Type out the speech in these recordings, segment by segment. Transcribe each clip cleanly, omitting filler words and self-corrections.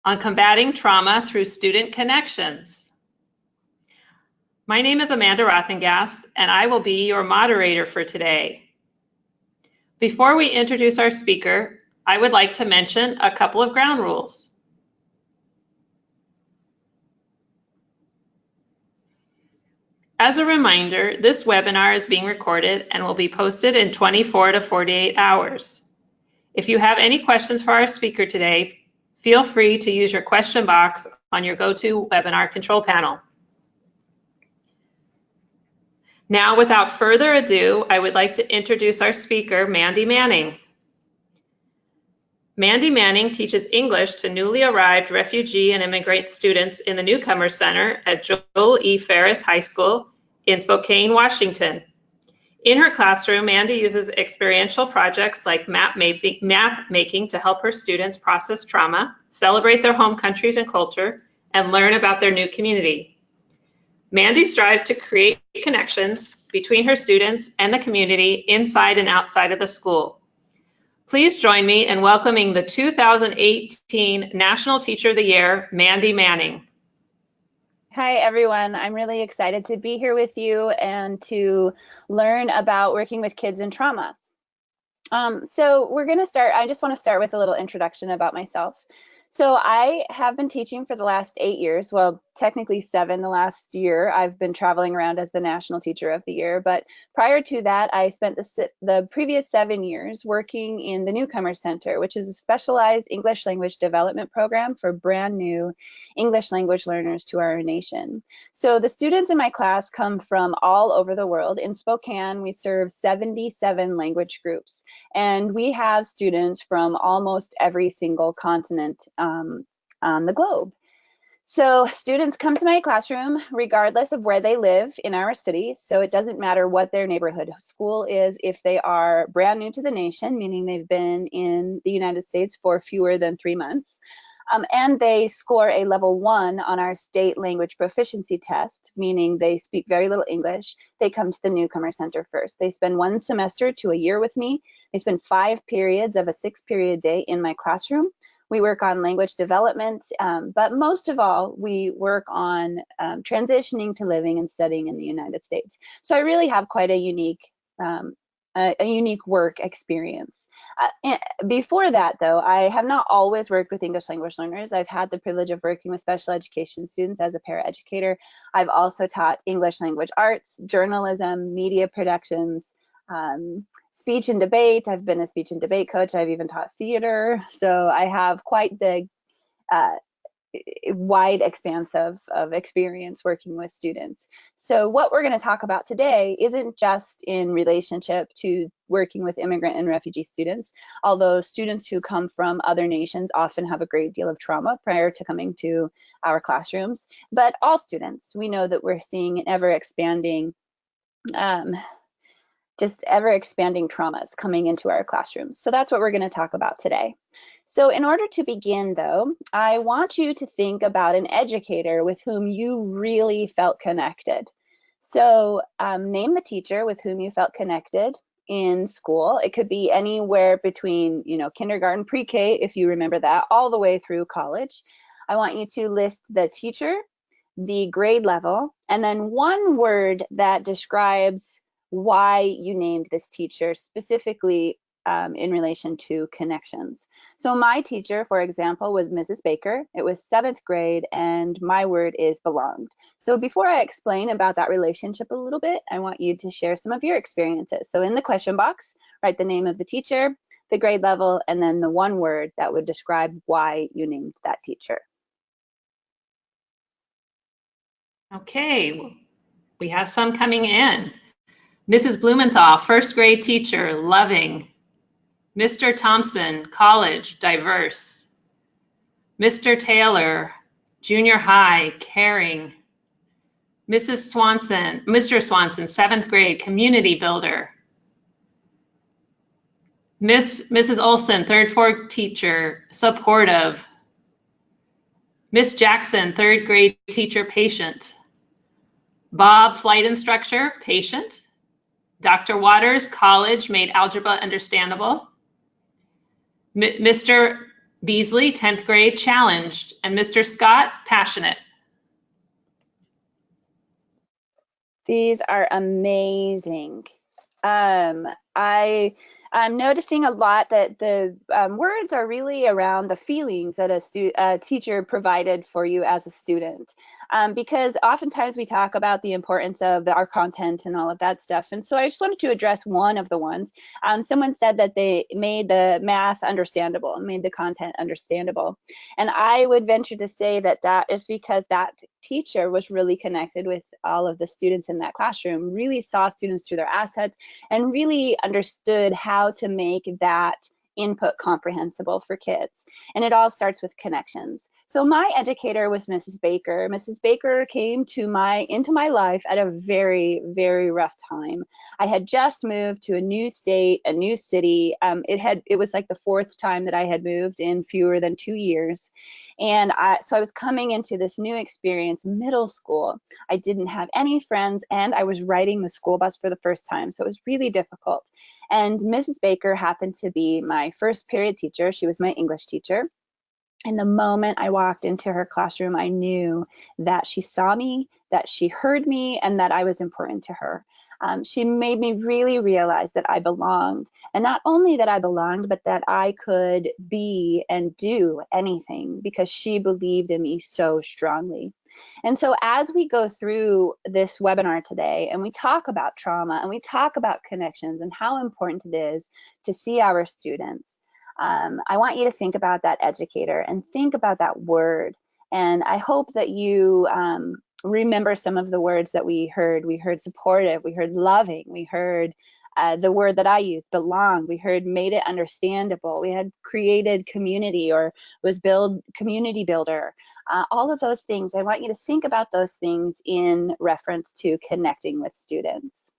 on combating trauma through student connections. My name is Amanda Rothengast, and I will be your moderator for today. Before we introduce our speaker, I would like to mention a couple of ground rules. As a reminder, this webinar is being recorded and will be posted in 24 to 48 hours. If you have any questions for our speaker today, feel free to use your question box on your GoToWebinar control panel. Now, without further ado, I would like to introduce our speaker, Mandy Manning. Mandy Manning teaches English to newly arrived refugee and immigrant students in the Newcomer Center at Joel E. Ferris High School in Spokane, Washington. In her classroom, Mandy uses experiential projects like map making to help her students process trauma, celebrate their home countries and culture, and learn about their new community. Mandy strives to create connections between her students and the community inside and outside of the school. Please join me in welcoming the 2018 National Teacher of the Year, Mandy Manning. Hi, everyone. I'm really excited to be here with you and to learn about working with kids in trauma. So we're going to start. I just want to start with a little introduction about myself. So I have been teaching for the last 8 years, well, technically 7 the last year. I've been traveling around as the National Teacher of the Year, but prior to that, I spent the previous 7 years working in the Newcomer Center, which is a specialized English language development program for brand new English language learners to our nation. So the students in my class come from all over the world. In Spokane, we serve 77 language groups, and we have students from almost every single continent on the globe. So students come to my classroom regardless of where they live in our city. So it doesn't matter what their neighborhood school is. If they are brand new to the nation, meaning they've been in the United States for fewer than 3 months, and they score a level 1 on our state language proficiency test, meaning they speak very little English, they come to the Newcomer Center first. They spend 1 semester to a year with me. They spend 5 periods of a 6-period day in my classroom. We work on language development, but most of all, we work on transitioning to living and studying in the United States. So I really have quite a unique work experience. Before that, though, I have not always worked with English language learners. I've had the privilege of working with special education students as a paraeducator. I've also taught English language arts, journalism, media productions, speech and debate. I've been a speech and debate coach. I've even taught theater. So I have quite the wide expanse of experience working with students. So what we're going to talk about today isn't just in relationship to working with immigrant and refugee students, although students who come from other nations often have a great deal of trauma prior to coming to our classrooms, but all students. We know that we're seeing an ever-expanding traumas coming into our classrooms. So that's what we're going to talk about today. So in order to begin, though, I want you to think about an educator with whom you really felt connected. So name the teacher with whom you felt connected in school. It could be anywhere between, kindergarten, pre-K, if you remember that, all the way through college. I want you to list the teacher, the grade level, and then one word that describes why you named this teacher specifically in relation to connections. So my teacher, for example, was Mrs. Baker. It was 7th grade, and my word is belonged. So before I explain about that relationship a little bit, I want you to share some of your experiences. So in the question box, write the name of the teacher, the grade level, and then the one word that would describe why you named that teacher. Okay, we have some coming in. Mrs. Blumenthal, 1st grade teacher, loving. Mr. Thompson, college, diverse. Mr. Taylor, junior high, caring. Mr. Swanson, 7th grade, community builder. Mrs. Olson, 3rd, 4th teacher, supportive. Miss Jackson, 3rd grade teacher, patient. Bob, flight instructor, patient. Dr. Waters, college, made algebra understandable. Mr. Beasley, 10th grade, challenged, and Mr. Scott, passionate. These are amazing. Um, I I'm noticing a lot that the words are really around the feelings that a teacher provided for you as a student, because oftentimes we talk about the importance of our content and all of that stuff. And so I just wanted to address one of the ones. Someone said that they made the math understandable and made the content understandable. And I would venture to say that that is because that teacher was really connected with all of the students in that classroom, really saw students through their assets, and really understood how to make that input comprehensible for kids. And it all starts with connections. So my educator was Mrs. Baker. Mrs. Baker came into my life at a very, very rough time. I had just moved to a new state, a new city. It was like the fourth time that I had moved in fewer than 2 years. And so I was coming into this new experience, middle school. I didn't have any friends, and I was riding the school bus for the first time. So it was really difficult. And Mrs. Baker happened to be my first period teacher. She was my English teacher. And the moment I walked into her classroom, I knew that she saw me, that she heard me, and that I was important to her. She made me really realize that I belonged, and not only that I belonged, but that I could be and do anything because she believed in me so strongly. And so as we go through this webinar today and we talk about trauma and we talk about connections and how important it is to see our students, I want you to think about that educator and think about that word. And I hope that you remember some of the words that we heard. We heard supportive, we heard loving, we heard the word that I used, belong. We heard made it understandable. We had created community or was community builder. All of those things, I want you to think about those things in reference to connecting with students.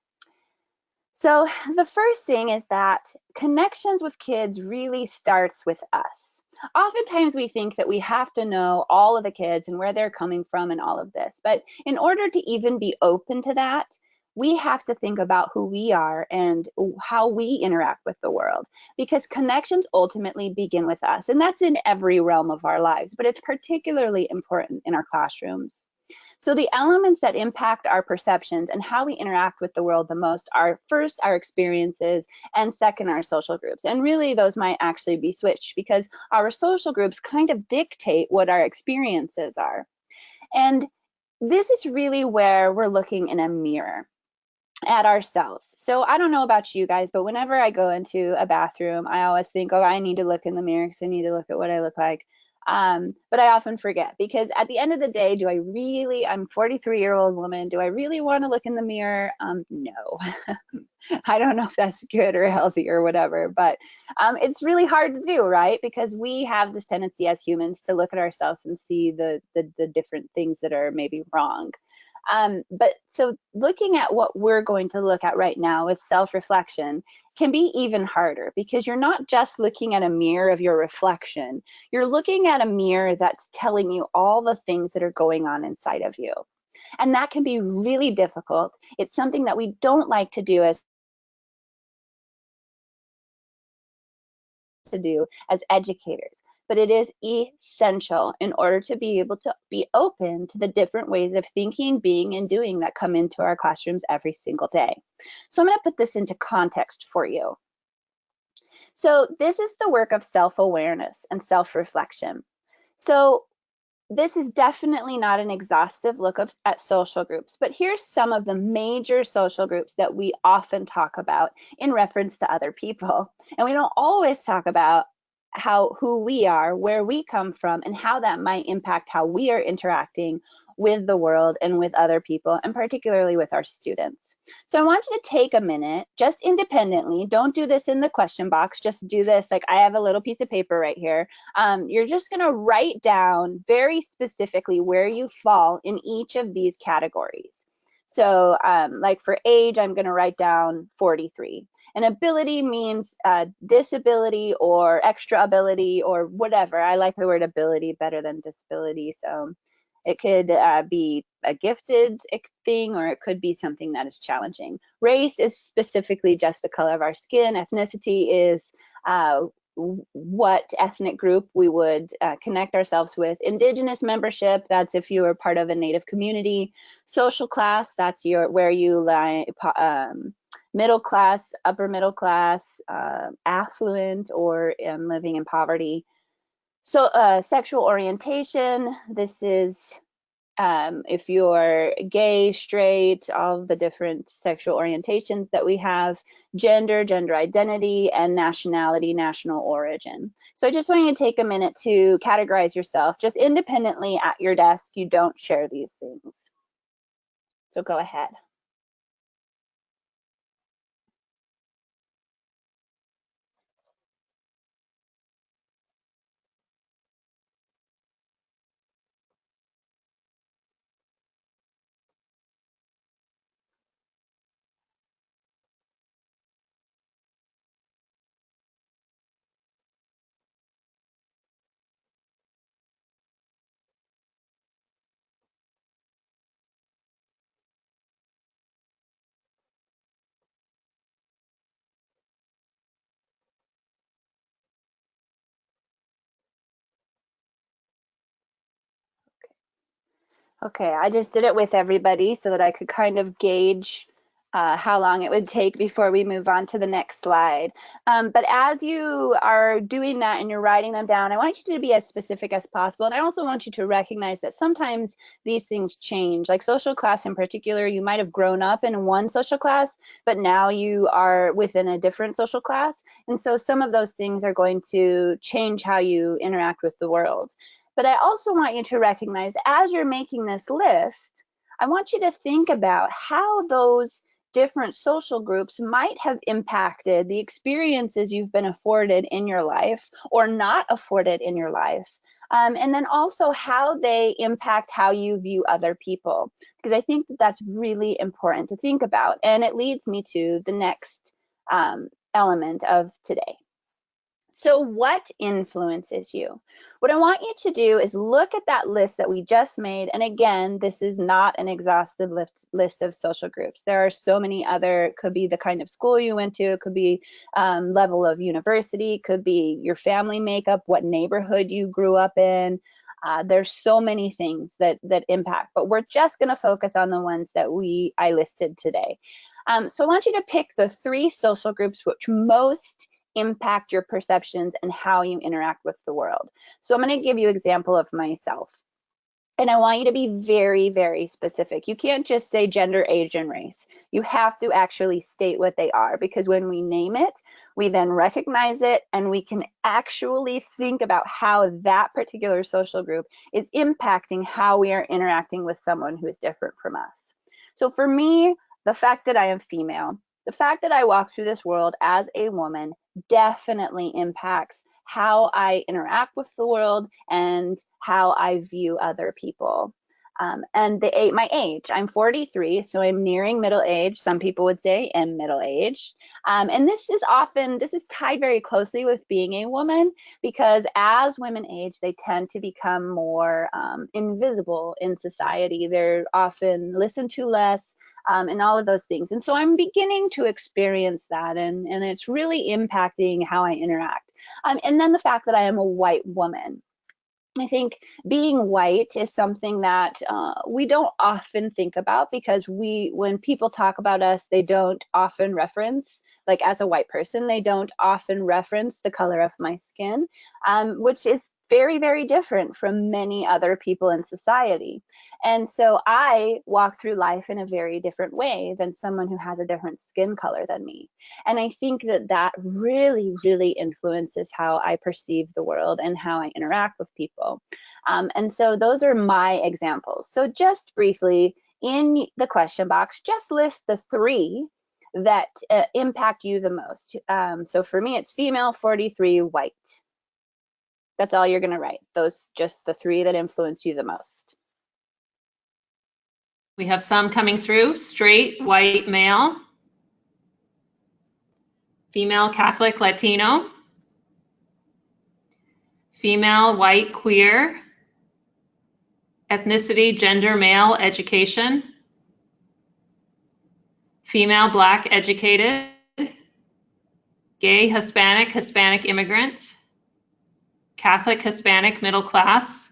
So the first thing is that connections with kids really starts with us. Oftentimes we think that we have to know all of the kids and where they're coming from and all of this, but in order to even be open to that, we have to think about who we are and how we interact with the world, because connections ultimately begin with us, and that's in every realm of our lives, but it's particularly important in our classrooms. So the elements that impact our perceptions and how we interact with the world the most are first our experiences and second our social groups. And really those might actually be switched because our social groups kind of dictate what our experiences are. And this is really where we're looking in a mirror at ourselves. So I don't know about you guys, but whenever I go into a bathroom, I always think, oh, I need to look in the mirror because I need to look at what I look like. But I often forget because at the end of the day, I'm a 43-year-old woman, do I really want to look in the mirror? No. I don't know if that's good or healthy or whatever, but it's really hard to do, right? Because we have this tendency as humans to look at ourselves and see the different things that are maybe wrong. But so looking at what we're going to look at right now with self-reflection can be even harder because you're not just looking at a mirror of your reflection. You're looking at a mirror that's telling you all the things that are going on inside of you. And that can be really difficult. It's something that we don't like to do as educators, but it is essential in order to be able to be open to the different ways of thinking, being, and doing that come into our classrooms every single day. So I'm going to put this into context for you. So this is the work of self-awareness and self-reflection. So this is definitely not an exhaustive look at social groups, but here's some of the major social groups that we often talk about in reference to other people. And we don't always talk about who we are, where we come from, and how that might impact how we are interacting with the world and with other people, and particularly with our students. So I want you to take a minute, just independently, don't do this in the question box, just do this, like I have a little piece of paper right here. You're just gonna write down very specifically where you fall in each of these categories. So like for age, I'm gonna write down 43. And ability means disability or extra ability or whatever. I like the word ability better than disability. So it could be a gifted thing, or it could be something that is challenging. Race is specifically just the color of our skin. Ethnicity is what ethnic group we would connect ourselves with. Indigenous membership, that's if you are part of a Native community. Social class, that's where you lie. Middle class, upper middle class, affluent, or living in poverty. So sexual orientation, this is if you're gay, straight, all of the different sexual orientations that we have, gender, gender identity, and nationality, national origin. So I just want you to take a minute to categorize yourself just independently at your desk. You don't share these things. So go ahead. Okay, I just did it with everybody so that I could kind of gauge how long it would take before we move on to the next slide. But as you are doing that and you're writing them down, I want you to be as specific as possible. And I also want you to recognize that sometimes these things change. Like social class in particular, you might have grown up in one social class, but now you are within a different social class. And so some of those things are going to change how you interact with the world. But I also want you to recognize as you're making this list, I want you to think about how those different social groups might have impacted the experiences you've been afforded in your life or not afforded in your life. And then also how they impact how you view other people, because I think that that's really important to think about. And it leads me to the next element of today. So what influences you? What I want you to do is look at that list that we just made. And again, this is not an exhaustive list of social groups. There are so many other, it could be the kind of school you went to, it could be level of university, it could be your family makeup, what neighborhood you grew up in. There's so many things that impact, but we're just going to focus on the ones that I listed today. So I want you to pick the 3 social groups which most impact your perceptions and how you interact with the world. So I'm going to give you an example of myself. And I want you to be very, very specific. You can't just say gender, age, and race. You have to actually state what they are, because when we name it, we then recognize it and we can actually think about how that particular social group is impacting how we are interacting with someone who is different from us. So for me, the fact that I am female, the fact that I walk through this world as a woman definitely impacts how I interact with the world and how I view other people. And my age, I'm 43, so I'm nearing middle age. Some people would say I'm middle aged. And this is tied very closely with being a woman, because as women age, they tend to become more invisible in society. They're often listened to less. And all of those things. And so I'm beginning to experience that, and it's really impacting how I interact. And then the fact that I am a white woman. I think being white is something that we don't often think about, because when people talk about us, they don't often reference, like as a white person, they don't often reference the color of my skin, which is very, very different from many other people in society. And so I walk through life in a very different way than someone who has a different skin color than me. And I think that really, really influences how I perceive the world and how I interact with people. And so those are my examples. So just briefly, in the question box, just list the 3 that impact you the most. So for me, it's female, 43, white. That's all you're going to write. Those, just the 3 that influence you the most. We have some coming through: straight, white, male, female, Catholic, Latino, female, white, queer, ethnicity, gender, male, education, female, Black, educated, gay, Hispanic, Hispanic immigrant, Catholic, Hispanic, middle class,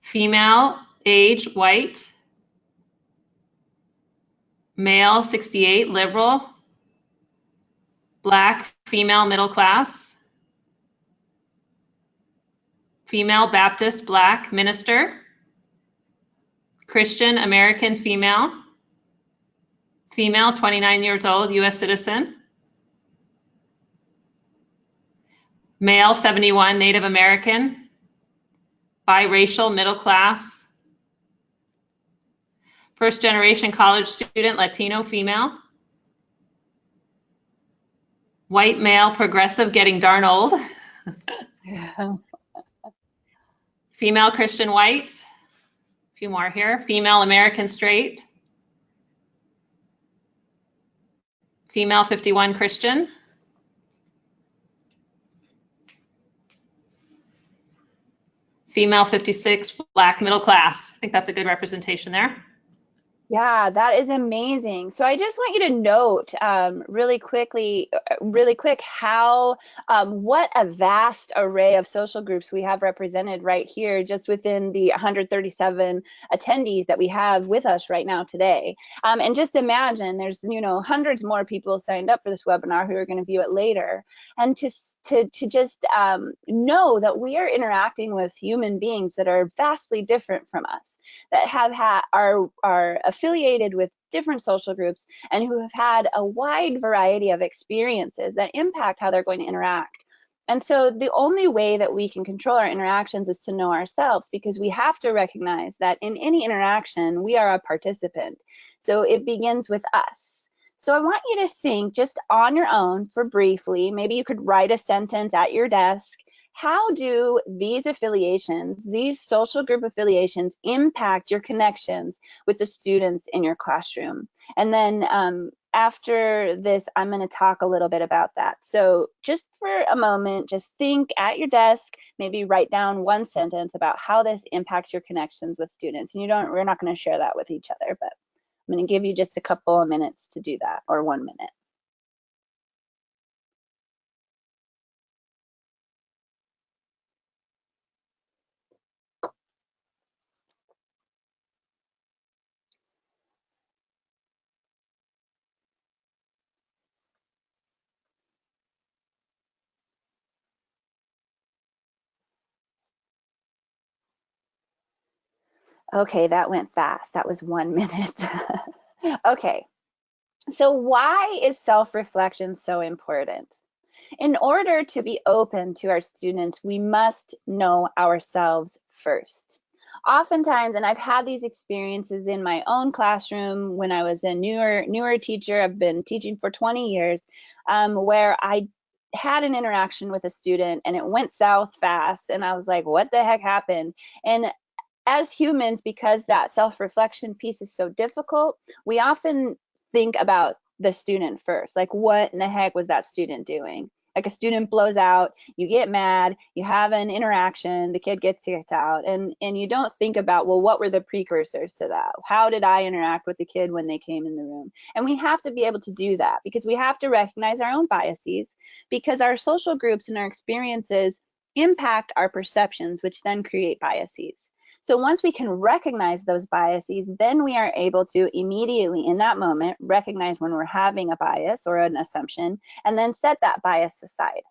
female, age, white, male, 68, liberal, Black, female, middle class, female, Baptist, Black, minister, Christian, American, female, female, 29 years old, US citizen, male, 71, Native American, biracial, middle class, first generation college student, Latino, female, white male, progressive, getting darn old, female, Christian, white, a few more here, female, American, straight, female, 51, Christian, female, 56, Black, middle class. I think that's a good representation there. Yeah, that is amazing. So I just want you to note really quick, how what a vast array of social groups we have represented right here, just within the 137 attendees that we have with us right now today. And just imagine, there's hundreds more people signed up for this webinar who are going to view it later, and to just know that we are interacting with human beings that are vastly different from us, that are affiliated with different social groups, and who have had a wide variety of experiences that impact how they're going to interact. And so the only way that we can control our interactions is to know ourselves, because we have to recognize that in any interaction, we are a participant. So it begins with us. So I want you to think just on your own for briefly, maybe you could write a sentence at your desk. How do these affiliations, these social group affiliations, impact your connections with the students in your classroom? And then after this, I'm going to talk a little bit about that. So just for a moment, just think at your desk, maybe write down one sentence about how this impacts your connections with students. And we're not going to share that with each other, but I'm going to give you just a couple of minutes to do that, or 1 minute. Okay, that went fast. That was 1 minute. Okay, so why is self-reflection so important? In order to be open to our students, we must know ourselves first. Oftentimes, and I've had these experiences in my own classroom when I was a newer teacher, I've been teaching for 20 years, where I had an interaction with a student and it went south fast, and I was like, what the heck happened? And as humans, because that self-reflection piece is so difficult, we often think about the student first. Like, what in the heck was that student doing? Like, a student blows out, you get mad, you have an interaction, the kid gets kicked out, and you don't think about, well, what were the precursors to that? How did I interact with the kid when they came in the room? And we have to be able to do that, because we have to recognize our own biases, because our social groups and our experiences impact our perceptions, which then create biases. So once we can recognize those biases, then we are able to immediately in that moment recognize when we're having a bias or an assumption, and then set that bias aside.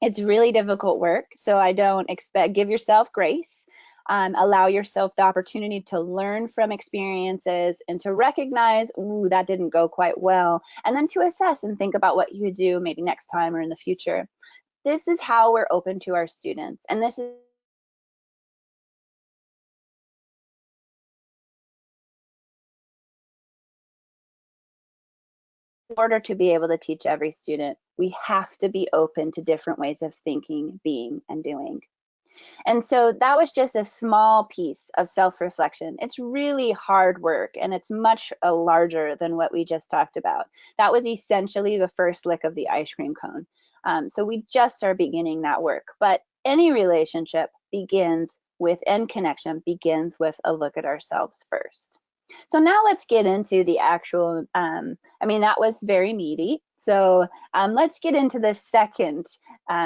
It's really difficult work, so I don't expect, give yourself grace. Allow yourself the opportunity to learn from experiences and to recognize, ooh, that didn't go quite well, and then to assess and think about what you could do maybe next time or in the future. This is how we're open to our students, and this is in order to be able to teach every student, we have to be open to different ways of thinking, being, and doing. And so that was just a small piece of self-reflection. It's really hard work, and it's much larger than what we just talked about. That was essentially the first lick of the ice cream cone. So we just are beginning that work. But any relationship begins with, and connection begins with, a look at ourselves first. So now let's get into the actual, I mean, that was very meaty. So let's get into the second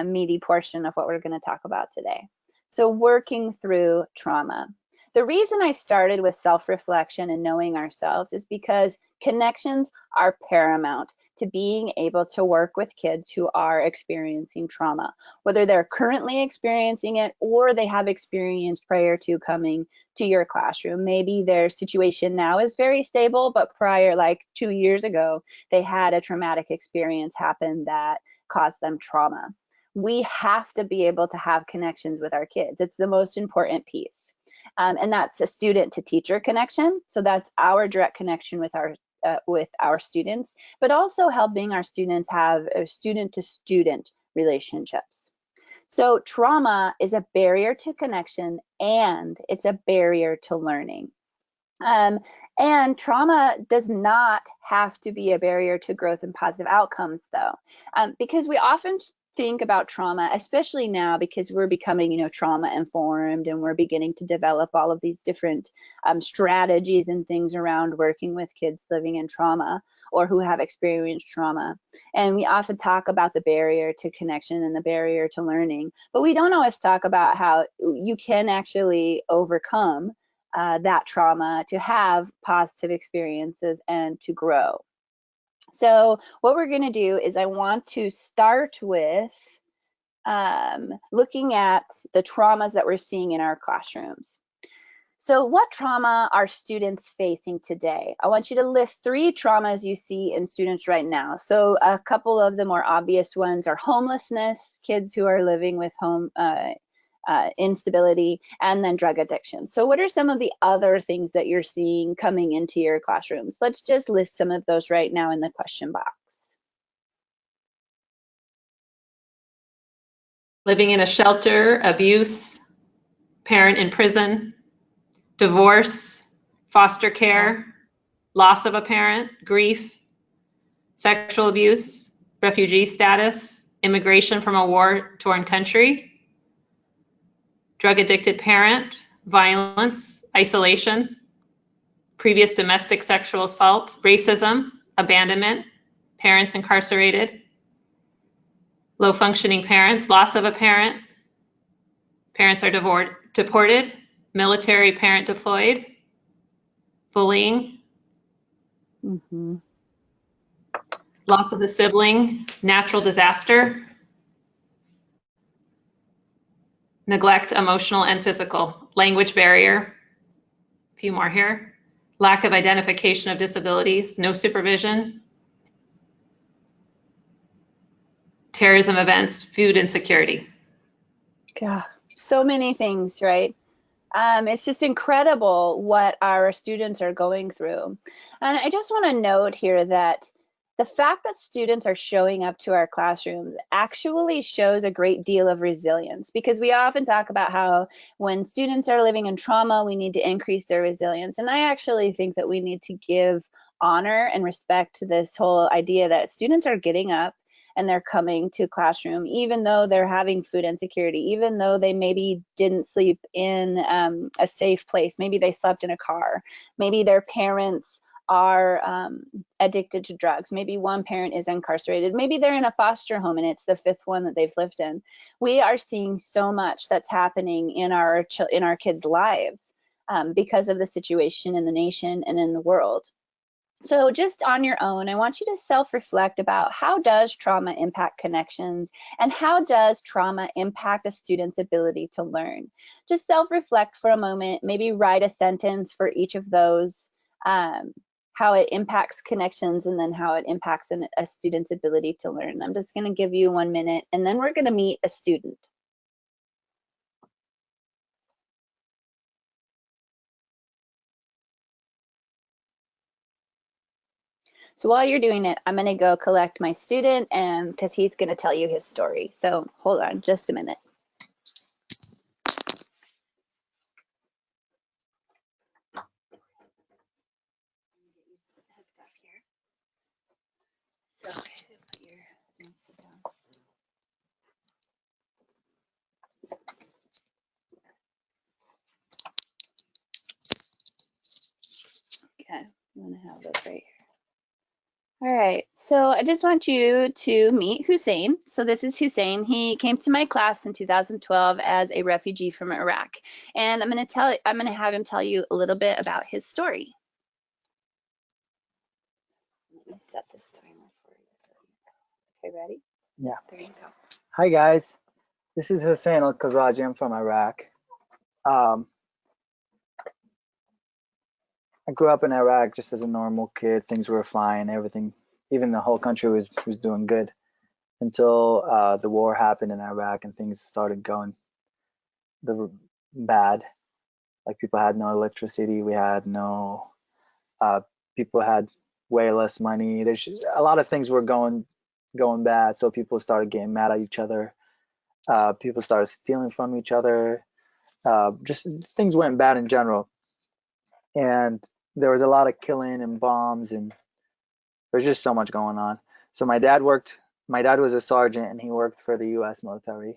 meaty portion of what we're going to talk about today. So working through trauma. The reason I started with self-reflection and knowing ourselves is because connections are paramount to being able to work with kids who are experiencing trauma, whether they're currently experiencing it or they have experienced prior to coming to your classroom. Maybe their situation now is very stable, but prior, like 2 years ago, they had a traumatic experience happen that caused them trauma. We have to be able to have connections with our kids. It's the most important piece. And that's a student to teacher connection. So that's our direct connection with our students, but also helping our students have student to student relationships. So trauma is a barrier to connection and it's a barrier to learning. And trauma does not have to be a barrier to growth and positive outcomes, though, because we often think about trauma, especially now because we're becoming, trauma informed and we're beginning to develop all of these different strategies and things around working with kids living in trauma or who have experienced trauma. And we often talk about the barrier to connection and the barrier to learning, but we don't always talk about how you can actually overcome that trauma to have positive experiences and to grow. So what we're going to do is I want to start with looking at the traumas that we're seeing in our classrooms. So what trauma are students facing today? I want you to list 3 traumas you see in students right now. So a couple of the more obvious ones are homelessness, kids who are living with home instability, and then drug addiction. So what are some of the other things that you're seeing coming into your classrooms? Let's just list some of those right now in the question box. Living in a shelter, abuse, parent in prison, divorce, foster care, loss of a parent, grief, sexual abuse, refugee status, immigration from a war-torn country, drug-addicted parent, violence, isolation, previous domestic sexual assault, racism, abandonment, parents incarcerated, low-functioning parents, loss of a parent, parents are deported, military parent deployed, bullying, loss of a sibling, natural disaster, neglect, emotional and physical, language barrier, a few more here, lack of identification of disabilities, no supervision, terrorism events, food insecurity. Yeah, so many things, right? It's just incredible what our students are going through. And I just want to note here that the fact that students are showing up to our classrooms actually shows a great deal of resilience, because we often talk about how when students are living in trauma, we need to increase their resilience. And I actually think that we need to give honor and respect to this whole idea that students are getting up and they're coming to classroom, even though they're having food insecurity, even though they maybe didn't sleep in a safe place, maybe they slept in a car, maybe their parents are addicted to drugs, maybe one parent is incarcerated, maybe they're in a foster home and it's the 5th one that they've lived in. We are seeing so much that's happening in our kids' lives because of the situation in the nation and in the world. So just on your own, I want you to self-reflect about how does trauma impact connections and how does trauma impact a student's ability to learn? Just self-reflect for a moment, maybe write a sentence for each of those, how it impacts connections and then how it impacts a student's ability to learn. I'm just going to give you 1 minute and then we're going to meet a student. So while you're doing it, I'm going to go collect my student and because he's going to tell you his story. So hold on just a minute. So put your sit down. Okay, I'm gonna have this right here. All right, so I just want you to meet Hussein. So this is Hussein. He came to my class in 2012 as a refugee from Iraq, and I'm gonna have him tell you a little bit about his story. Let me set this timer for you. Okay, ready? Yeah. There you go. Hi guys, this is Hussein Al-Khazraji. I'm from Iraq. I grew up in Iraq just as a normal kid. Things were fine. Everything, even the whole country was doing good until the war happened in Iraq and things started going bad. Like people had no electricity. We had no. Uh, People had way less money. There's a lot of things were going bad. So people started getting mad at each other. People started stealing from each other. Just things went bad in general, and there was a lot of killing and bombs, and there's just so much going on. So my dad was a sergeant and he worked for the US military.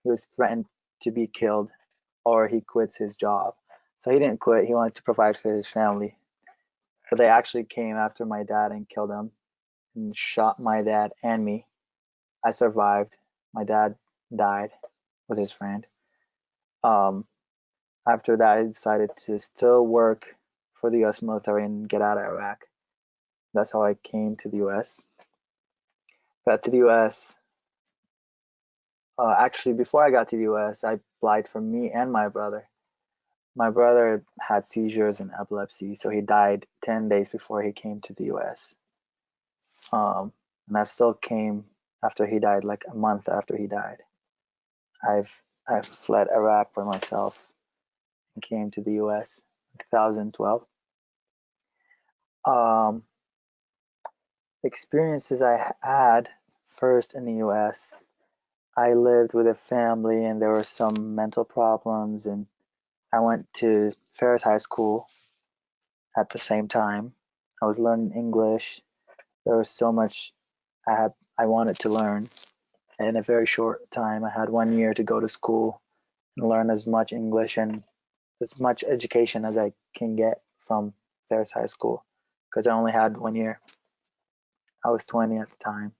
He was threatened to be killed or he quits his job. So he didn't quit. He wanted to provide for his family. But they actually came after my dad and killed him and shot my dad and me. I survived. My dad died with his friend. Um, After that, I decided to still work for the US military and get out of Iraq. That's how I came to the US. Got to the US. Actually, before I got to the US, I applied for me and my brother. My brother had seizures and epilepsy, so he died 10 days before he came to the US. And I still came after he died, like a month after he died. I've I've fled Iraq by myself and came to the US in 2012. Um, Experiences I had first in the US, I lived with a family and there were some mental problems, and I went to Ferris High School at the same time. I was learning English. There was so much I wanted to learn. In a very short time, I had 1 year to go to school and learn as much English and as much education as I can get from Ferris High School because I only had 1 year. I was 20 at the time.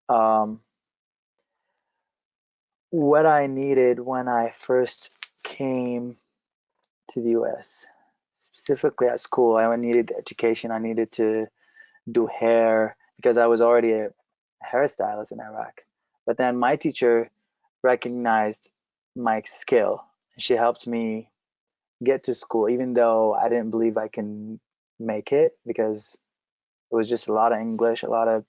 Um, what I needed when I first came to the US, specifically at school, I needed education. I needed to do hair because I was already a hairstylist in Iraq. But then my teacher recognized my skill. She helped me get to school, even though I didn't believe I can make it because it was just a lot of English, a lot of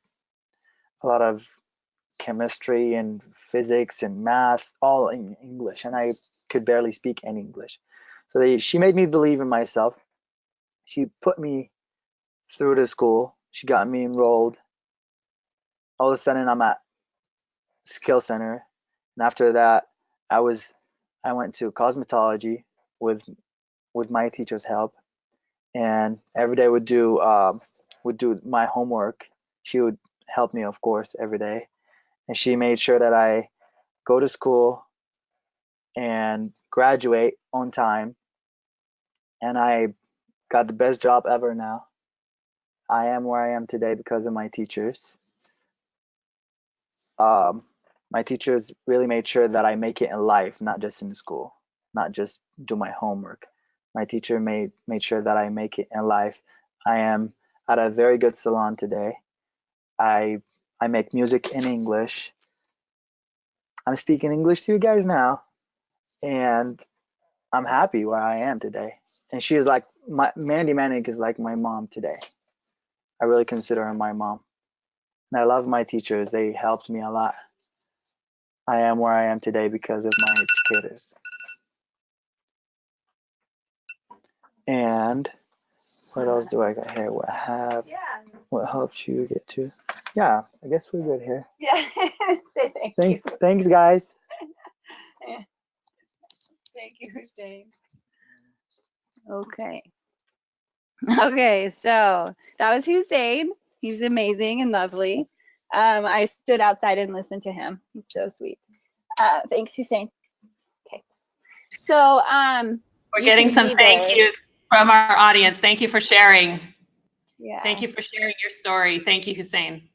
chemistry and physics and math, all in English, and I could barely speak any English. So she made me believe in myself. She put me through the school. She got me enrolled. All of a sudden, I'm at skill center, and after that, I was I went to cosmetology with my teacher's help, and every day would do my homework. She would help me, of course, every day, and she made sure that I go to school and graduate on time, and I got the best job ever now. I am where I am today because of my teachers. Um, my teachers really made sure that I make it in life, not just in school, not just do my homework. My teacher made sure that I make it in life. I am at a very good salon today. I I make music in English. I'm speaking English to you guys now, and I'm happy where I am today. And she is like my Mandy Manic is like my mom today. I really consider her my mom. And I love my teachers. They helped me a lot. I am where I am today because of my educators. And what else do I got here? What helps you get to? Yeah, I guess we're good here. Yeah. Say thank you. Thanks, guys. Thank you, Hussein. Okay. Okay, so that was Hussein. He's amazing and lovely. I stood outside and listened to him. He's so sweet. Thanks, Hussein. Okay. So We're you getting can some see thank there. yous from our audience. Thank you for sharing. Yeah. Thank you for sharing your story. Thank you, Hussein.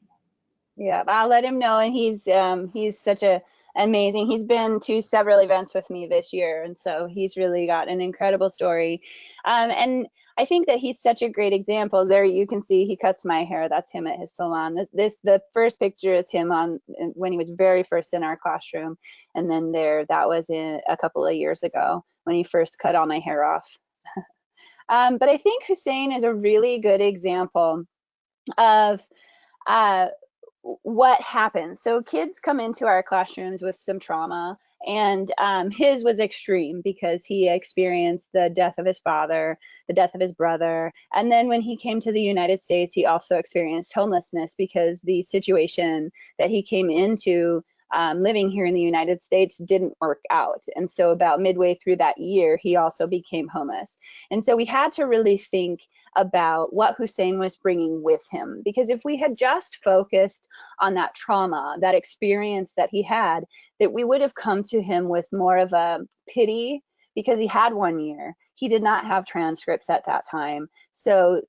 Yeah, I'll let him know. And he's such a amazing. He's been to several events with me this year, and so he's really got an incredible story. And I think that he's such a great example. There you can see he cuts my hair. That's him at his salon. The first picture is him on when he was very first in our classroom, and then that was a couple of years ago when he first cut all my hair off. But I think Hussein is a really good example of uh, what happens. So kids come into our classrooms with some trauma, and his was extreme because he experienced the death of his father, the death of his brother, and then when he came to the United States, he also experienced homelessness because the situation that he came into living here in the United States didn't work out. And so about midway through that year, he also became homeless. And so we had to really think about what Hussein was bringing with him, because if we had just focused on that trauma, that experience that he had, that we would have come to him with more of a pity because he had 1 year. He did not have transcripts at that time. So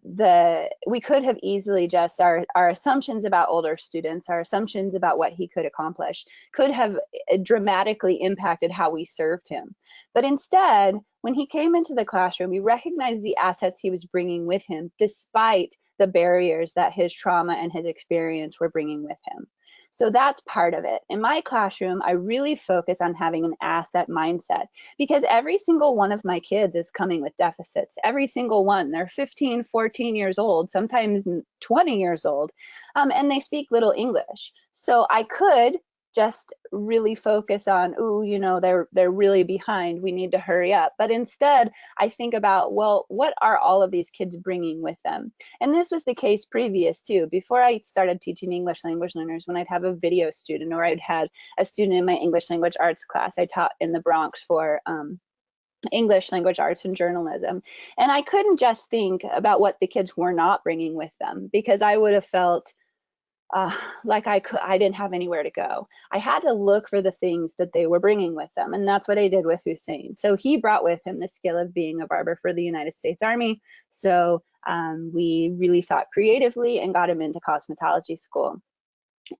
we could have easily just, our assumptions about older students, our assumptions about what he could accomplish could have dramatically impacted how we served him. But instead, when he came into the classroom, we recognized the assets he was bringing with him, despite the barriers that his trauma and his experience were bringing with him. So that's part of it. In my classroom, I really focus on having an asset mindset because every single one of my kids is coming with deficits. Every single one. They're 15, 14 years old, sometimes 20 years old, and they speak little English. So I could just really focus on, ooh, you know, they're really behind, we need to hurry up. But instead, I think about, well, what are all of these kids bringing with them? And this was the case previous too. Before I started teaching English language learners, when I'd have a video student or I'd had a student in my English language arts class, I taught in the Bronx for English language arts and journalism. And I couldn't just think about what the kids were not bringing with them, because I would have felt like I didn't have anywhere to go. I had to look for the things that they were bringing with them, and that's what I did with Hussein. So he brought with him the skill of being a barber for the United States Army. So we really thought creatively and got him into cosmetology school.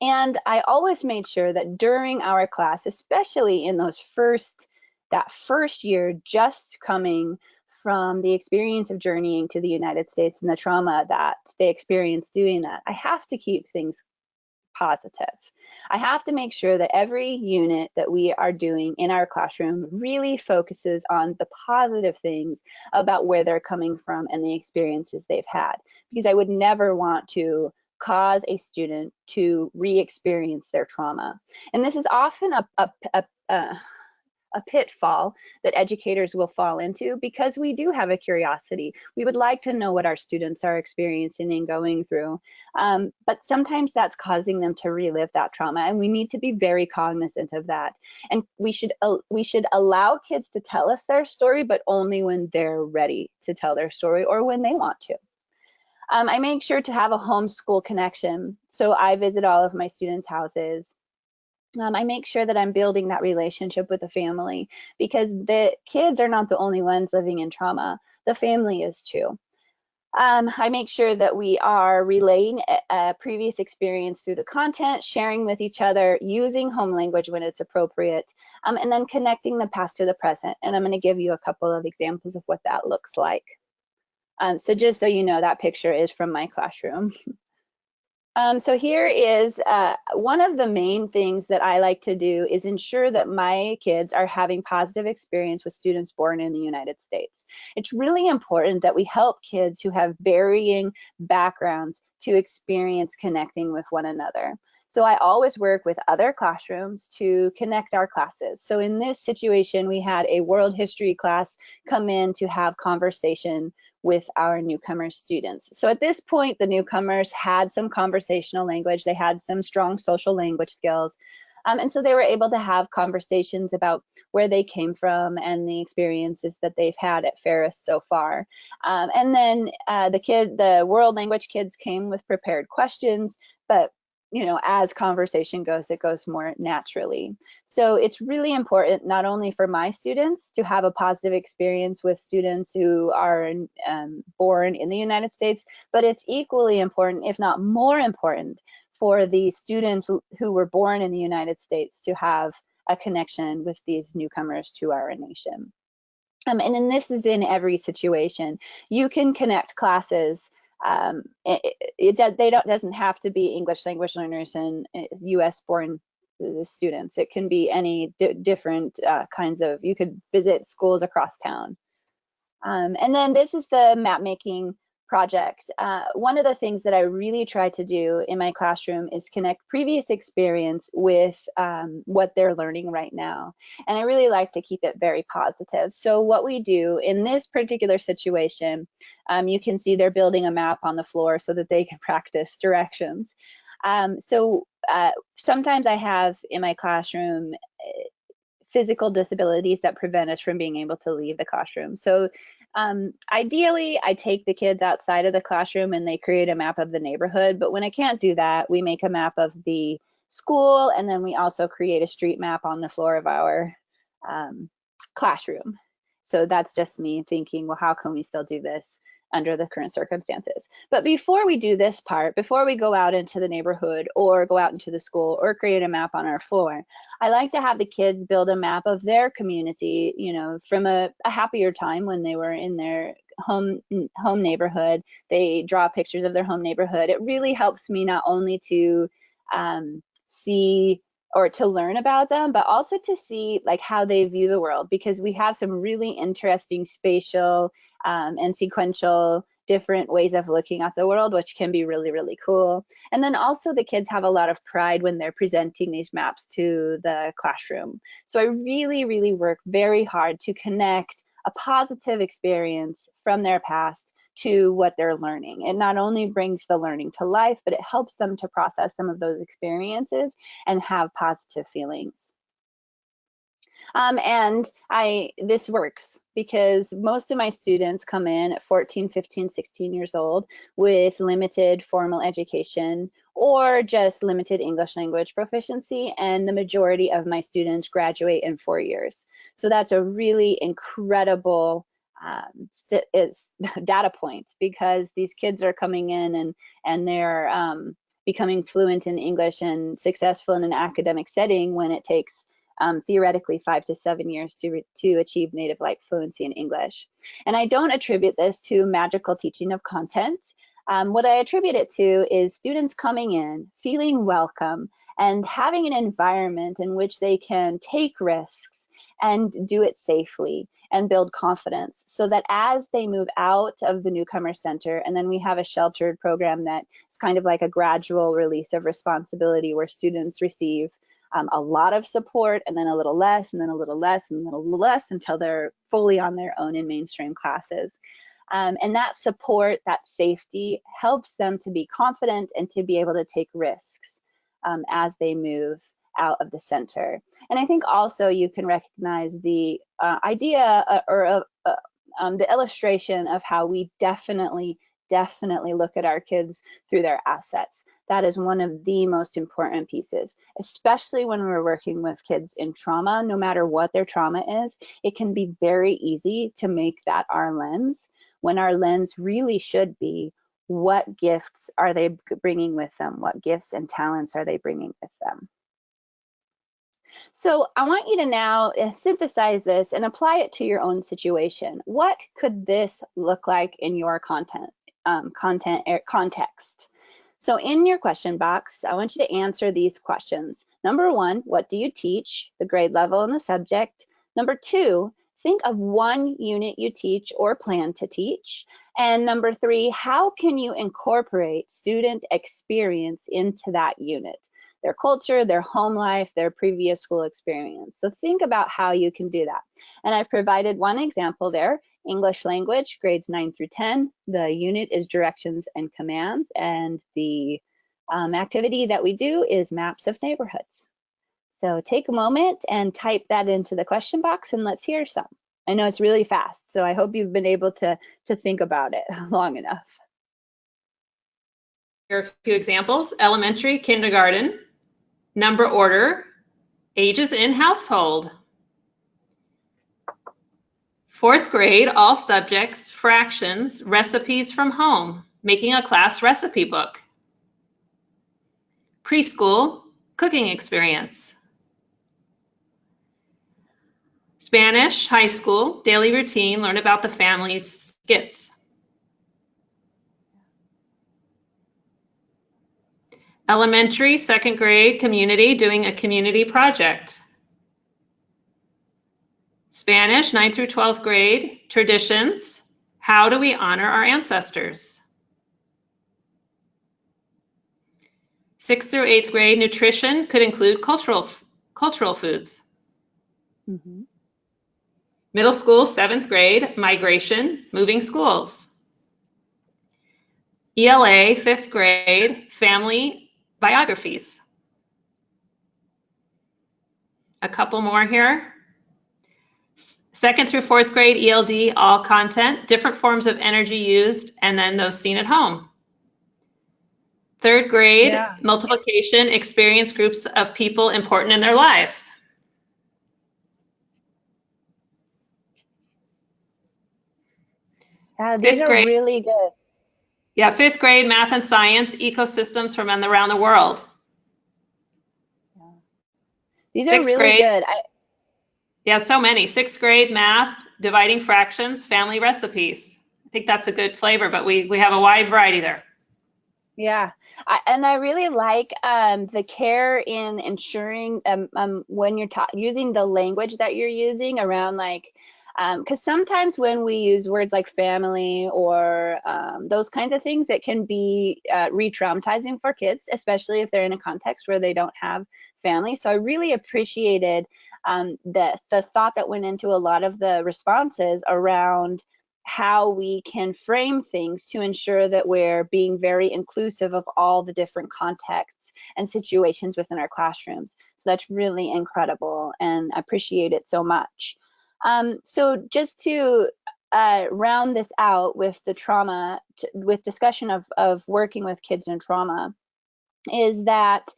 And I always made sure that during our class, especially in that first year, just coming from the experience of journeying to the United States and the trauma that they experienced doing that, I have to keep things positive. I have to make sure that every unit that we are doing in our classroom really focuses on the positive things about where they're coming from and the experiences they've had, because I would never want to cause a student to re-experience their trauma. And this is often a pitfall that educators will fall into, because we do have a curiosity. We would like to know what our students are experiencing and going through, but sometimes that's causing them to relive that trauma, and we need to be very cognizant of that. And we should allow kids to tell us their story, but only when they're ready to tell their story or when they want to. I make sure to have a homeschool connection, so I visit all of my students' houses. I make sure that I'm building that relationship with the family, because the kids are not the only ones living in trauma. The family is too. I make sure that we are relaying a previous experience through the content, sharing with each other, using home language when it's appropriate, and then connecting the past to the present. And I'm going to give you a couple of examples of what that looks like. So just so you know, that picture is from my classroom. So here is one of the main things that I like to do is ensure that my kids are having positive experience with students born in the United States. It's really important that we help kids who have varying backgrounds to experience connecting with one another. So I always work with other classrooms to connect our classes. So in this situation, we had a world history class come in to have conversation with our newcomer students. So at this point, the newcomers had some conversational language, they had some strong social language skills, and so they were able to have conversations about where they came from and the experiences that they've had at Ferris so far. And then the world language kids came with prepared questions, but as conversation goes, it goes more naturally. So it's really important not only for my students to have a positive experience with students who are born in the United States, but it's equally important, if not more important, for the students who were born in the United States to have a connection with these newcomers to our nation. And then this is in every situation. You can connect classes. Doesn't have to be English language learners and US born students. It can be any different kinds of, you could visit schools across town. And then this is the map making project. One of the things that I really try to do in my classroom is connect previous experience with what they're learning right now. And I really like to keep it very positive. So what we do in this particular situation, you can see they're building a map on the floor so that they can practice directions. Sometimes I have in my classroom physical disabilities that prevent us from being able to leave the classroom. So ideally, I take the kids outside of the classroom and they create a map of the neighborhood. But when I can't do that, we make a map of the school, and then we also create a street map on the floor of our classroom. So that's just me thinking, well, how can we still do this under the current circumstances? But before we do this part, before we go out into the neighborhood or go out into the school or create a map on our floor, I like to have the kids build a map of their community, from a happier time when they were in their home neighborhood. They draw pictures of their home neighborhood. It really helps me not only to see or to learn about them, but also to see like how they view the world, because we have some really interesting spatial and sequential different ways of looking at the world, which can be really, really cool. And then also the kids have a lot of pride when they're presenting these maps to the classroom. So I really, really work very hard to connect a positive experience from their past to what they're learning. It not only brings the learning to life, but it helps them to process some of those experiences and have positive feelings. This works because most of my students come in at 14, 15, 16 years old with limited formal education or just limited English language proficiency, and the majority of my students graduate in 4 years. So that's a really incredible data point, because these kids are coming in and they're becoming fluent in English and successful in an academic setting when it takes theoretically 5 to 7 years to achieve native-like fluency in English. And I don't attribute this to magical teaching of content. What I attribute it to is students coming in, feeling welcome, and having an environment in which they can take risks and do it safely and build confidence, so that as they move out of the newcomer center, and then we have a sheltered program that is kind of like a gradual release of responsibility where students receive a lot of support, and then a little less, and then a little less, and then a little less, until they're fully on their own in mainstream classes. And that support, that safety, helps them to be confident and to be able to take risks as they move out of the center. And I think also you can recognize the idea or the illustration of how we definitely look at our kids through their assets. That is one of the most important pieces, especially when we're working with kids in trauma. No matter what their trauma is, it can be very easy to make that our lens, when our lens really should be, what gifts are they bringing with them? What gifts and talents are they bringing with them? So I want you to now synthesize this and apply it to your own situation. What could this look like in your context? So in your question box, I want you to answer these questions. Number 1, what do you teach? The grade level and the subject. Number 2, think of one unit you teach or plan to teach. And number 3, how can you incorporate student experience into that unit? Their culture, their home life, their previous school experience. So think about how you can do that. And I've provided one example there. English language, grades 9 through 10. The unit is directions and commands, and the activity that we do is maps of neighborhoods. So take a moment and type that into the question box, and let's hear some. I know it's really fast, so I hope you've been able to think about it long enough. are a few examples: elementary, kindergarten, number order, ages in household. Fourth grade, all subjects, fractions, recipes from home, making a class recipe book. Preschool, cooking experience. Spanish, high school, daily routine, learn about the family's skits. Elementary, second grade, community, doing a community project. Spanish, 9th through 12th grade, traditions, how do we honor our ancestors? 6th through 8th grade, nutrition could include cultural foods. Mm-hmm. Middle school, 7th grade, migration, moving schools. ELA, 5th grade, family biographies. A couple more here. 2nd through 4th grade, ELD, all content, different forms of energy used, and then those seen at home. 3rd grade, Yeah. multiplication, experience groups of people important in their lives. Yeah, these 5th are grade, really good. yeah, 5th grade, math and science, ecosystems from around the world. Yeah. These are 6th really grade, good. yeah, so many. 6th grade, math, dividing fractions, family recipes. I think that's a good flavor, but we have a wide variety there. Yeah, and I really like the care in ensuring when you're using the language that you're using around like, because sometimes when we use words like family or those kinds of things, it can be re-traumatizing for kids, especially if they're in a context where they don't have family. So I really appreciated the thought that went into a lot of the responses around how we can frame things to ensure that we're being very inclusive of all the different contexts and situations within our classrooms. So that's really incredible, and I appreciate it so much. So just to round this out with the trauma, with discussion of working with kids in trauma, is that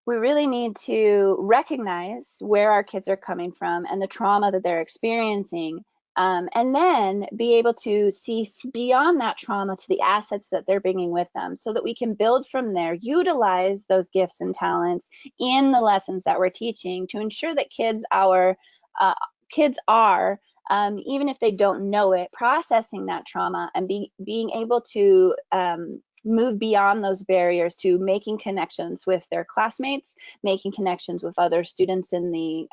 we really need to recognize where our kids are coming from and the trauma that they're experiencing, and then be able to see beyond that trauma to the assets that they're bringing with them so that we can build from there, utilize those gifts and talents in the lessons that we're teaching to ensure that kids are, even if they don't know it, processing that trauma and being able to move beyond those barriers to making connections with their classmates, making connections with other students in the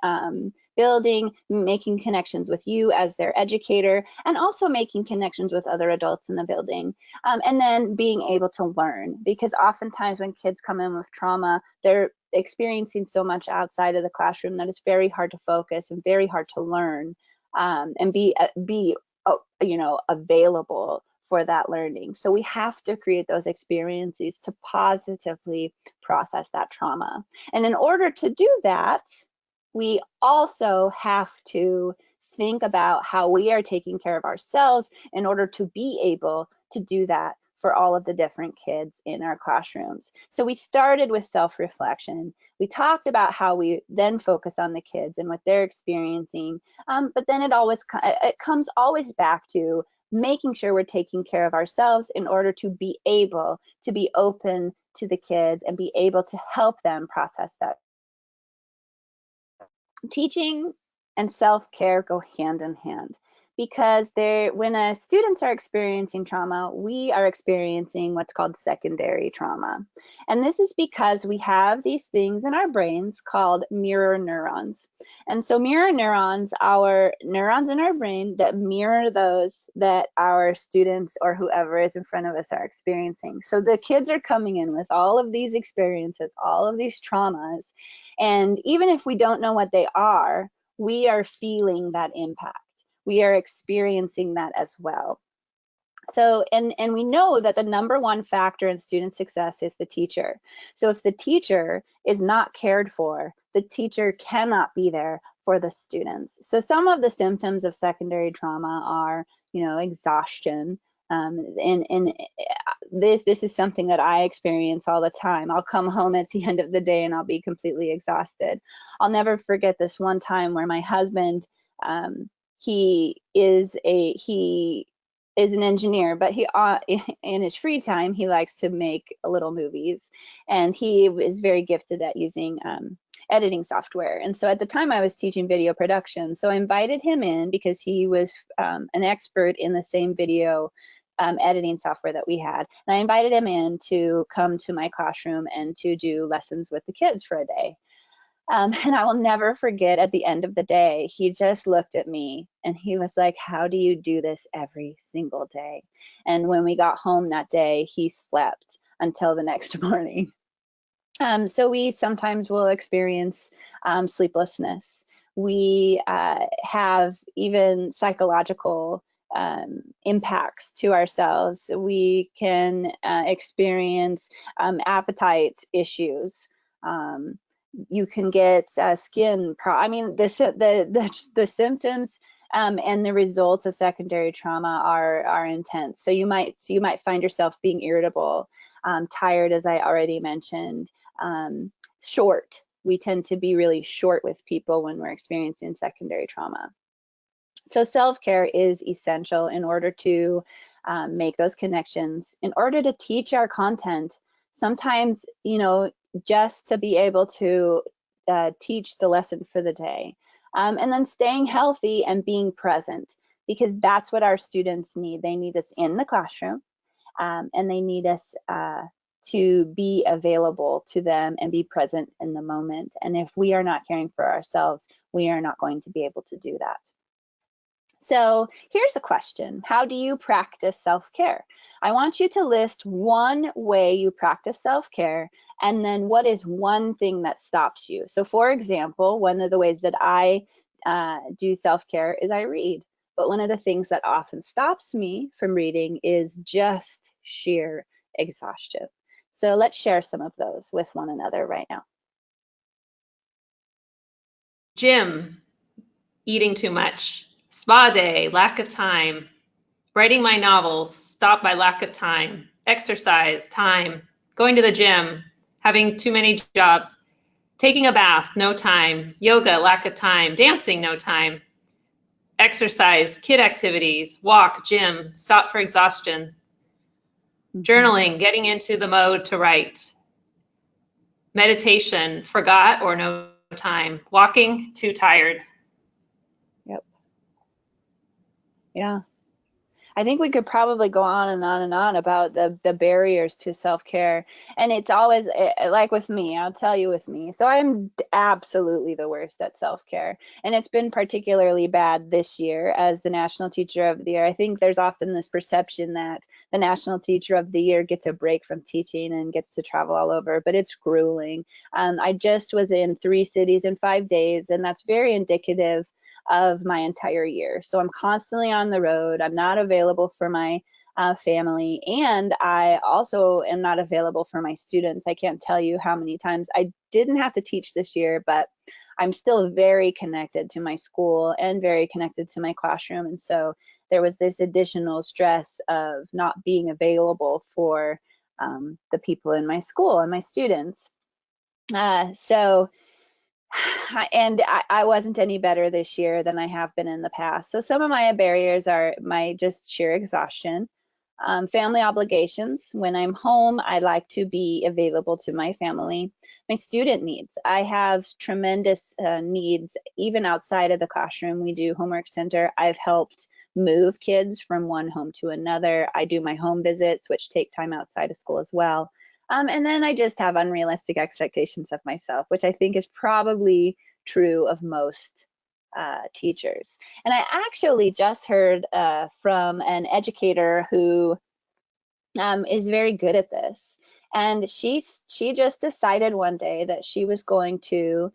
building, making connections with you as their educator, and also making connections with other adults in the building. And then being able to learn, because oftentimes when kids come in with trauma, they're experiencing so much outside of the classroom that it's very hard to focus and very hard to learn, and be available for that learning. So we have to create those experiences to positively process that trauma. And in order to do that, we also have to think about how we are taking care of ourselves in order to be able to do that for all of the different kids in our classrooms. So we started with self-reflection. We talked about how we then focus on the kids and what they're experiencing, but then it comes always back to making sure we're taking care of ourselves in order to be able to be open to the kids and be able to help them process that. Teaching and self-care go hand in hand, because when students are experiencing trauma, we are experiencing what's called secondary trauma. And this is because we have these things in our brains called mirror neurons. And so mirror neurons are neurons in our brain that mirror those that our students or whoever is in front of us are experiencing. So the kids are coming in with all of these experiences, all of these traumas, and even if we don't know what they are, we are feeling that impact. We are experiencing that as well. So, and we know that the number one factor in student success is the teacher. So if the teacher is not cared for, the teacher cannot be there for the students. So some of the symptoms of secondary trauma are, exhaustion, And this is something that I experience all the time. I'll come home at the end of the day and I'll be completely exhausted. I'll never forget this one time where my husband, he is an engineer, but he in his free time he likes to make little movies, and he is very gifted at using editing software. And so at the time I was teaching video production, so I invited him in because he was an expert in the same video editing software that we had. And I invited him in to come to my classroom and to do lessons with the kids for a day. And I will never forget, at the end of the day, he just looked at me and he was like, how do you do this every single day? And when we got home that day, he slept until the next morning. So we sometimes will experience sleeplessness. We have even psychological impacts to ourselves. We can experience appetite issues. You can get skin I mean, the symptoms and the results of secondary trauma are intense. So you might find yourself being irritable, tired, as I already mentioned, short. We tend to be really short with people when we're experiencing secondary trauma. So self-care is essential in order to make those connections, in order to teach our content. Sometimes, just to be able to teach the lesson for the day. And then staying healthy and being present, because that's what our students need. They need us in the classroom, and they need us to be available to them and be present in the moment. And if we are not caring for ourselves, we are not going to be able to do that. So here's a question. How do you practice self-care? I want you to list one way you practice self-care, and then what is one thing that stops you. So for example, one of the ways that I do self-care is I read. But one of the things that often stops me from reading is just sheer exhaustion. So let's share some of those with one another right now. Gym, eating too much. Spa day, lack of time. Writing my novels, stopped by lack of time. Exercise, time. Going to the gym, having too many jobs. Taking a bath, no time. Yoga, lack of time. Dancing, no time. Exercise, kid activities, walk, gym, stop for exhaustion. Journaling, getting into the mode to write. Meditation, forgot or no time. Walking, too tired. Yep. Yeah. I think we could probably go on and on and on about the barriers to self-care. And it's always like with me, I'll tell you with me. So I'm absolutely the worst at self-care. And it's been particularly bad this year as the National Teacher of the Year. I think there's often this perception that the National Teacher of the Year gets a break from teaching and gets to travel all over, but it's grueling. I just was in 3 cities in 5 days, and that's very indicative of my entire year. So I'm constantly on the road. I'm not available for my family, and I also am not available for my students. I can't tell you how many times I didn't have to teach this year, but I'm still very connected to my school and very connected to my classroom. And so there was this additional stress of not being available for the people in my school and my students. And I wasn't any better this year than I have been in the past. So some of my barriers are my just sheer exhaustion, family obligations. When I'm home, I like to be available to my family. My student needs. I have tremendous needs even outside of the classroom. We do homework center. I've helped move kids from one home to another. I do my home visits, which take time outside of school as well. And then I just have unrealistic expectations of myself, which I think is probably true of most teachers. And I actually just heard from an educator who is very good at this. And she just decided one day that she was going to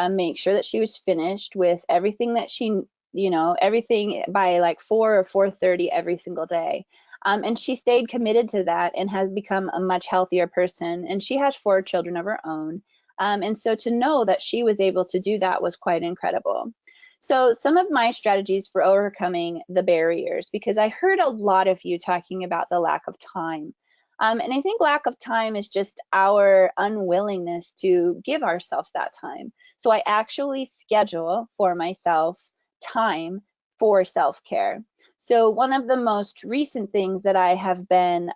make sure that she was finished with everything that she, everything by like 4 or 4:30 every single day. And she stayed committed to that and has become a much healthier person. And she has 4 children of her own. And so to know that she was able to do that was quite incredible. So some of my strategies for overcoming the barriers, because I heard a lot of you talking about the lack of time. And I think lack of time is just our unwillingness to give ourselves that time. So I actually schedule for myself time for self-care. So one of the most recent things that I have been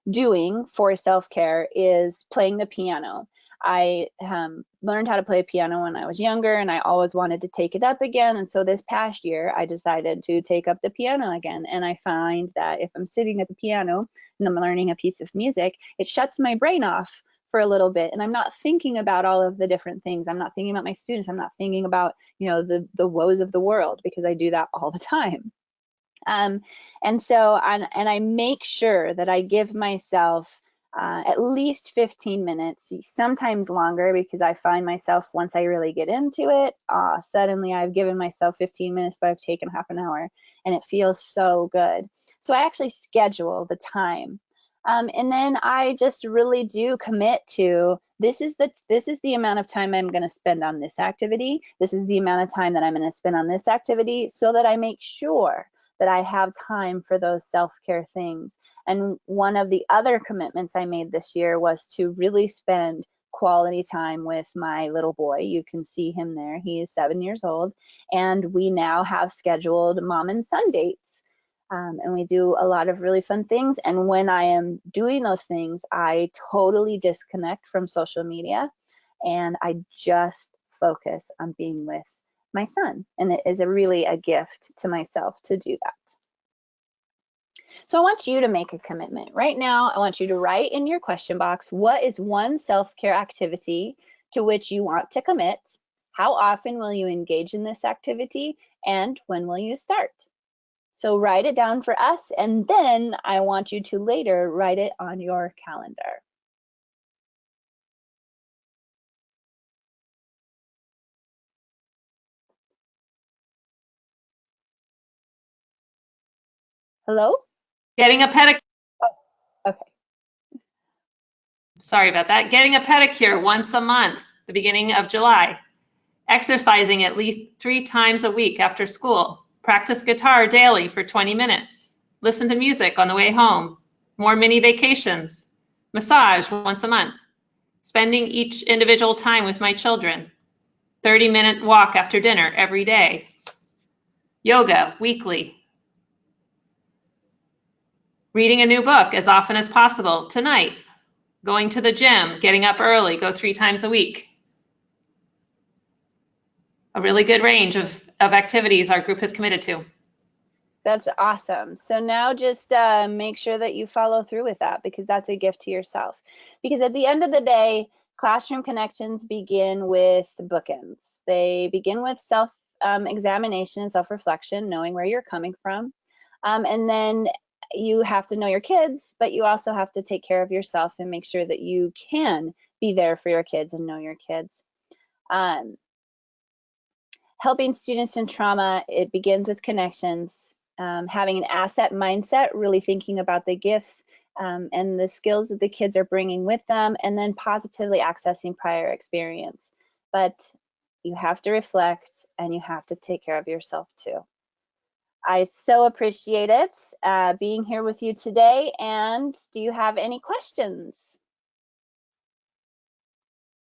doing for self-care is playing the piano. I learned how to play piano when I was younger, and I always wanted to take it up again. And so this past year, I decided to take up the piano again. And I find that if I'm sitting at the piano and I'm learning a piece of music, it shuts my brain off for a little bit, and I'm not thinking about all of the different things. I'm not thinking about my students. I'm not thinking about, you know, the woes of the world, because I do that all the time. And so, I make sure that I give myself at least 15 minutes, sometimes longer, because I find myself, once I really get into it, suddenly I've given myself 15 minutes, but I've taken half an hour, and it feels so good. So I actually schedule the time. And then I just really do commit to, this is the amount of time I'm going to spend on this activity. This is the amount of time that I'm going to spend on this activity, so that I make sure that I have time for those self-care things. And one of the other commitments I made this year was to really spend quality time with my little boy. You can see him there. He is 7 years old, and we now have scheduled mom and son dates. And we do a lot of really fun things. And when I am doing those things, I totally disconnect from social media, and I just focus on being with my son. And it is really a gift to myself to do that. So I want you to make a commitment. Right now, I want you to write in your question box, what is one self-care activity to which you want to commit? How often will you engage in this activity? And when will you start? So write it down for us, and then I want you to later write it on your calendar. Hello? Getting a pedicure. Oh, okay. Sorry about that. Getting a pedicure once a month, the beginning of July. Exercising at least 3 times a week after school. Practice guitar daily for 20 minutes. Listen to music on the way home. More mini vacations. Massage once a month. Spending each individual time with my children. 30-minute walk after dinner every day. Yoga weekly. Reading a new book as often as possible tonight. Going to the gym, getting up early, go 3 times a week. A really good range of activities our group has committed to. That's awesome. So now just make sure that you follow through with that, because that's a gift to yourself. Because at the end of the day, classroom connections begin with bookends. They begin with self-examination and self-reflection, knowing where you're coming from. And then you have to know your kids, but you also have to take care of yourself and make sure that you can be there for your kids and know your kids. Helping students in trauma, it begins with connections, having an asset mindset, really thinking about the gifts and the skills that the kids are bringing with them, and then positively accessing prior experience. But you have to reflect, and you have to take care of yourself too. I so appreciate it being here with you today. And do you have any questions?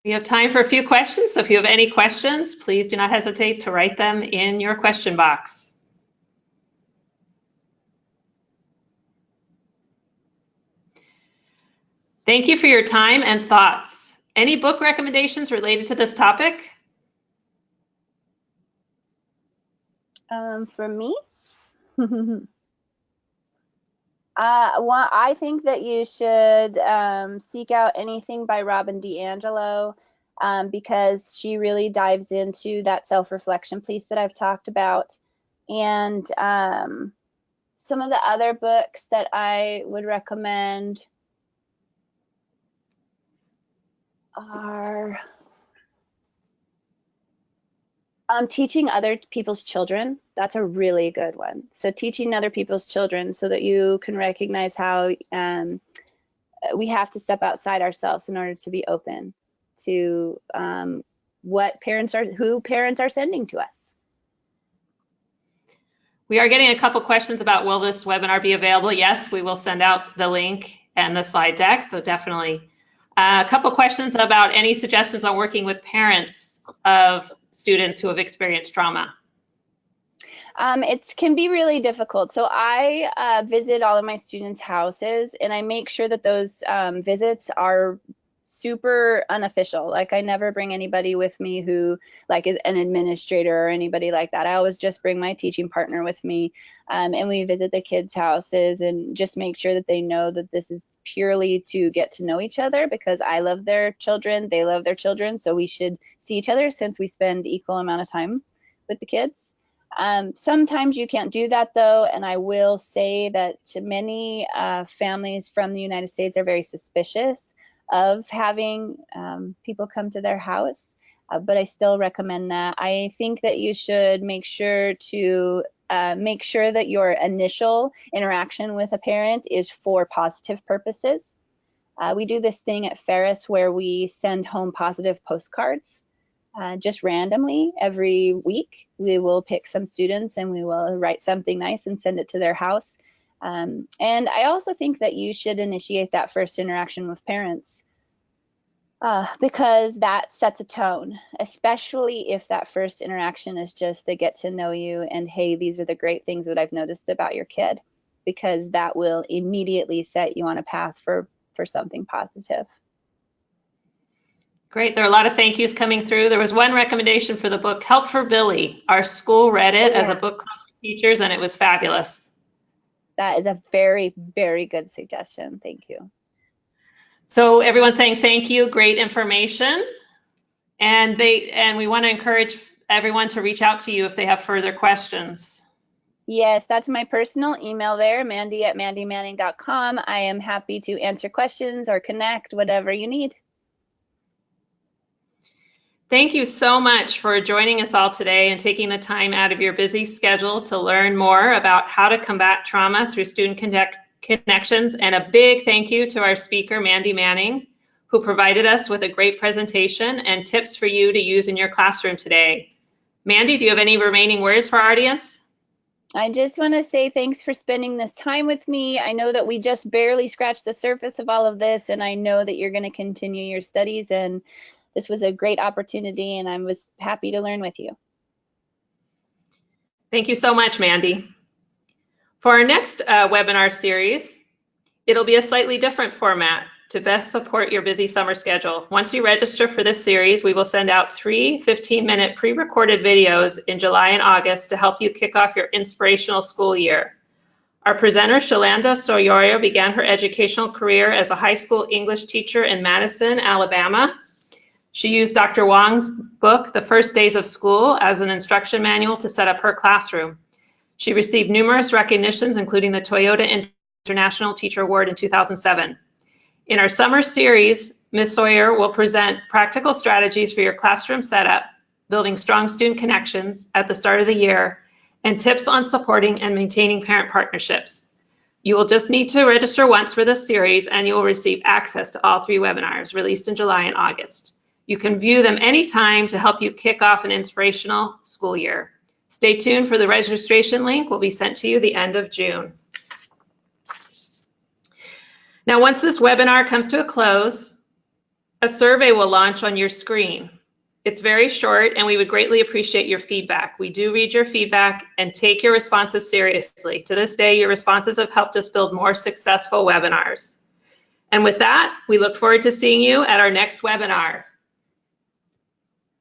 We have time for a few questions, so if you have any questions, please do not hesitate to write them in your question box. Thank you for your time and thoughts. Any book recommendations related to this topic? For me? Well, I think that you should seek out anything by Robin DiAngelo, because she really dives into that self-reflection piece that I've talked about. And some of the other books that I would recommend are Teaching Other People's Children. That's a really good one. So teaching other people's children, so that you can recognize how we have to step outside ourselves in order to be open to who parents are sending to us. We are getting a couple questions about, will this webinar be available? Yes, we will send out the link and the slide deck, so definitely. A couple questions about any suggestions on working with parents of students who have experienced trauma. It can be really difficult. So I visit all of my students' houses, and I make sure that those visits are super unofficial. Like, I never bring anybody with me who like is an administrator or anybody like that. I always just bring my teaching partner with me, and we visit the kids' houses and just make sure that they know that this is purely to get to know each other, because I love their children, they love their children, so we should see each other since we spend equal amount of time with the kids. Sometimes you can't do that though, and I will say that many families from the United States are very suspicious of having people come to their house, but I still recommend that. I think that you should make sure that your initial interaction with a parent is for positive purposes. We do this thing at Ferris where we send home positive postcards. Just randomly every week. We will pick some students and we will write something nice and send it to their house. And I also think that you should initiate that first interaction with parents, because that sets a tone, especially if that first interaction is just to get to know you and, hey, these are the great things that I've noticed about your kid, because that will immediately set you on a path for something positive. Great. There are a lot of thank yous coming through. There was one recommendation for the book, Help for Billy. Our school read it as a book club for teachers, and it was fabulous. That is a very, very good suggestion. Thank you. So everyone's saying thank you. Great information. And we want to encourage everyone to reach out to you if they have further questions. Yes, that's my personal email there, mandy@mandymanning.com. I am happy to answer questions or connect, whatever you need. Thank you so much for joining us all today and taking the time out of your busy schedule to learn more about how to combat trauma through student connections. And a big thank you to our speaker, Mandy Manning, who provided us with a great presentation and tips for you to use in your classroom today. Mandy, do you have any remaining words for our audience? I just want to say thanks for spending this time with me. I know that we just barely scratched the surface of all of this, and I know that you're going to continue your studies, and this was a great opportunity, and I was happy to learn with you. Thank you so much, Mandy. For our next webinar series, it'll be a slightly different format to best support your busy summer schedule. Once you register for this series, we will send out 3 15-minute pre-recorded videos in July and August to help you kick off your inspirational school year. Our presenter, Shalanda Soroyo, began her educational career as a high school English teacher in Madison, Alabama. She used Dr. Wong's book, The First Days of School, as an instruction manual to set up her classroom. She received numerous recognitions, including the Toyota International Teacher Award in 2007. In our summer series, Ms. Sawyer will present practical strategies for your classroom setup, building strong student connections at the start of the year, and tips on supporting and maintaining parent partnerships. You will just need to register once for this series, and you will receive access to all 3 webinars released in July and August. You can view them anytime to help you kick off an inspirational school year. Stay tuned for the registration link. Will be sent to you the end of June. Now, once this webinar comes to a close, a survey will launch on your screen. It's very short, and we would greatly appreciate your feedback. We do read your feedback and take your responses seriously. To this day, your responses have helped us build more successful webinars. And with that, we look forward to seeing you at our next webinar.